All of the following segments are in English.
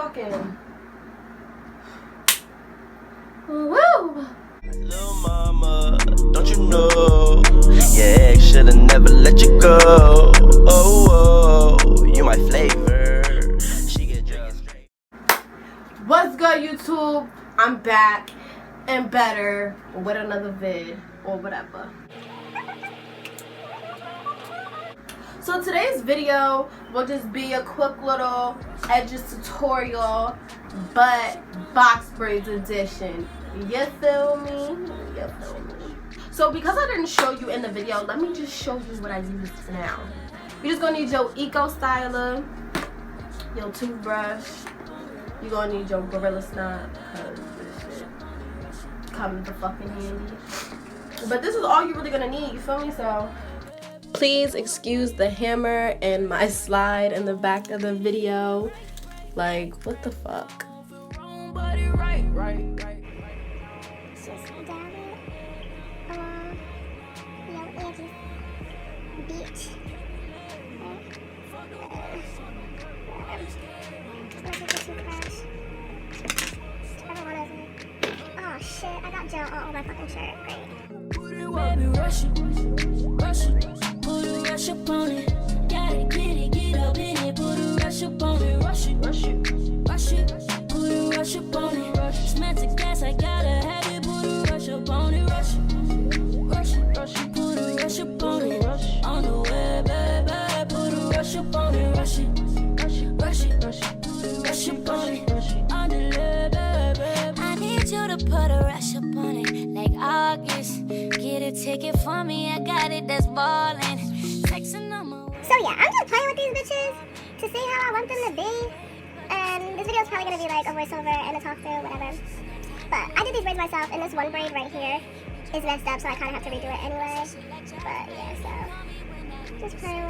fucking... Woo! Little mama, don't you know? Your ex should've never let you go. Oh, oh, you my flavor. She get drinking straight. What's good, YouTube? I'm back and better with another vid or whatever. So today's video will just be a quick little edges tutorial, but box braids edition. You feel me? You feel me? So because I didn't show you in the video, let me just show you what I use now. You're just gonna need your eco styler, your toothbrush. You're gonna need your gorilla snot because this shit comes in fucking handy. But this is all you're really gonna need. You feel me? So. Please excuse the hammer and my slide in the back of the video. Like, what the fuck? Just dab it along your edges, bitch. Oh shit, I got gel all over my fucking shirt. Great. Baby, rush it, put a rush up on it. Gotta get up in it, put a rush up on it, rush it, put a rush up on it. It's meant to gas, I gotta have it, put a rush up on it, rush it, put a rush up on it. On the way, baby, put a rush up on it, rush it, rush up on it. On the way, baby, I need you to put a rush up on it, like August. Get a ticket for me, I got it, that's ballin'. Texting on my way. So yeah, I'm just playing with these bitches to see how I want them to be. And this video is probably gonna be like a voiceover and a talk through, whatever. But I did these braids myself, and this one braid right here is messed up, so I kind of have to redo it anyway. But yeah, so just playing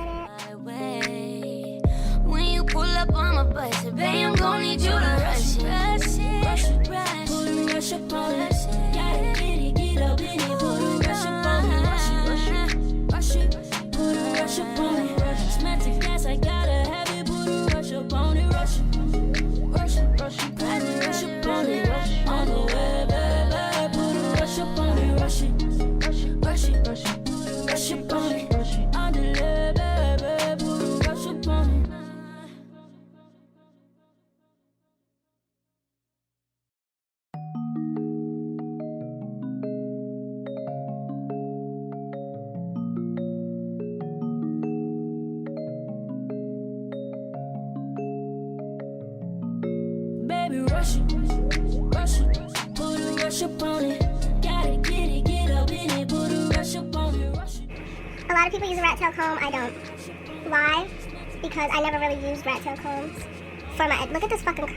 with it. When you pull up on my bus, baby, I'm gonna need you to rush it. Put a rush up on it. Gotta get up in it. Put a rush up on it. Rush it. Put a rush up on it. It's meant to gas, I gotta have it. Put a rush up on it. Rush it. Put a rush up on it. On the way, baby. Put a rush up on it. Rush it. Rush up on it. On the way, baby. Put a rush up on it. Baby, rush it, put a rush up on it. Gotta get up in it, put a rush up on it, rush it. A lot of people use a rat tail comb. I don't. Why? Because I never really used rat tail combs for my. Look at this fucking.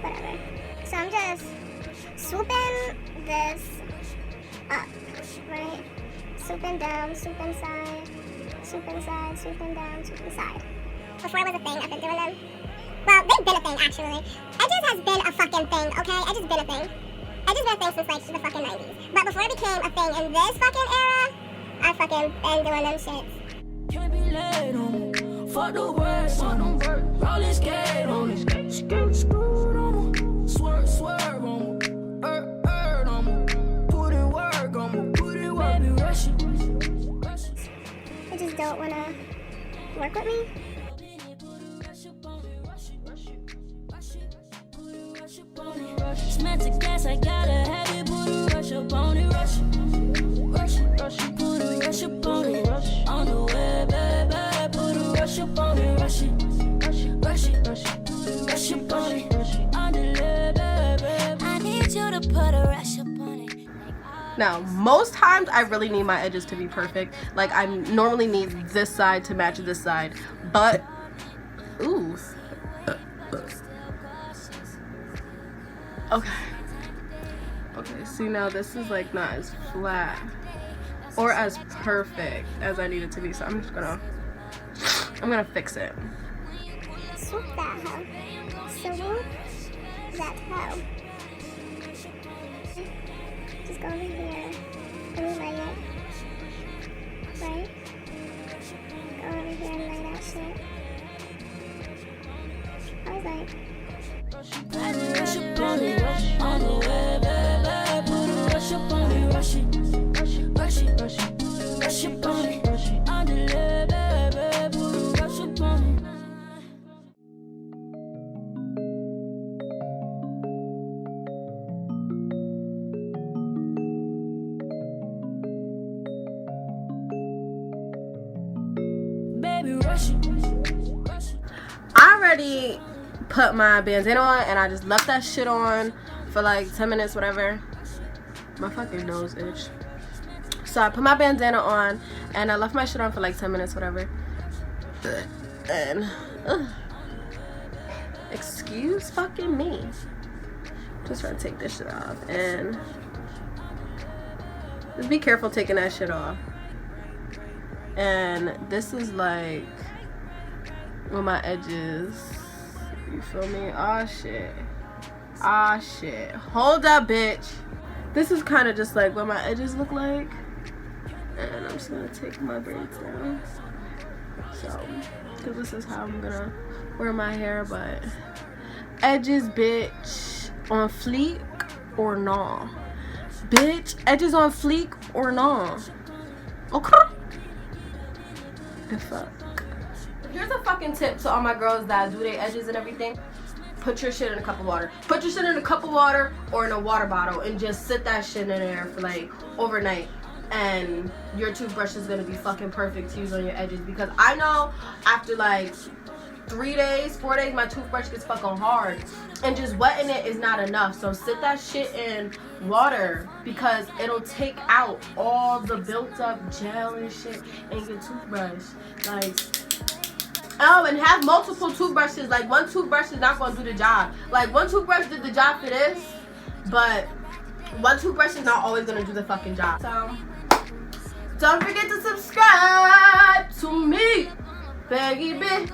Whatever. So I'm just swooping this up, right? Swooping down, swooping side, swooping side, swooping down, swooping side. Before it was a thing, I've been doing them. Well, they've been a thing, actually. Edges has been a fucking thing, okay? Edges been a thing. Edges been a thing since, like, the fucking 90s. But before it became a thing in this fucking era, I fucking been doing them shits. Can't be late on me. Fuck the words, fuck them work. Roll this skate on me. Skate on me. Swerve on me. On me. Put in work on me. Put in work. Baby, rush it. They just don't wanna work with me. It's meant to gas, I gotta have it. Put a rush up on it, rush it. Put a rush up on it. On the way, baby. Put a rush up on it, rush it. Rush up on it. On the way, baby. I need you to put a rush up on it. Now, most times I really need my edges to be perfect. Like, I normally need this side to match this side. But, ooh. Okay, see now this is like not as flat or as perfect as I need it to be, so I'm gonna fix it. Swoop that hoe. Swoop that hoe. Just go over here and lay it. Right? Go over here and lay that shit. Like, Rush up on it, on the way, baby. Put a rush up on it, rush it, rush it, rush it, rush up on it, on the way, baby. Put a rush up on it. Baby, rush it. I already put my bandana on and I just left that shit on for like 10 minutes, whatever. My fucking nose itch. So I put my bandana on and I left my shit on for like 10 minutes, whatever. And excuse fucking me. Just trying to take this shit off and just be careful taking that shit off. And this is like with my edges, you feel me? Ah shit, ah shit, hold up bitch. This is kind of just like what my edges look like, and I'm just gonna take my braids down, so because this is how I'm gonna wear my hair. But edges bitch on fleek or nah, bitch, edges on fleek or nah. Okay, the fuck. Here's a fucking tip to all my girls that do their edges and everything. Put your shit in a cup of water. Put your shit in a cup of water or in a water bottle and just sit that shit in there for like overnight. And your toothbrush is gonna be fucking perfect to use on your edges. Because I know after like 3 days, 4 days, my toothbrush gets fucking hard. And just wetting it is not enough. So sit that shit in water because it'll take out all the built up gel and shit in your toothbrush. Like, oh, and have multiple toothbrushes. Like, one toothbrush is not going to do the job. Like, one toothbrush did the job for this, but one toothbrush is not always going to do the fucking job. So, don't forget to subscribe to me, baby.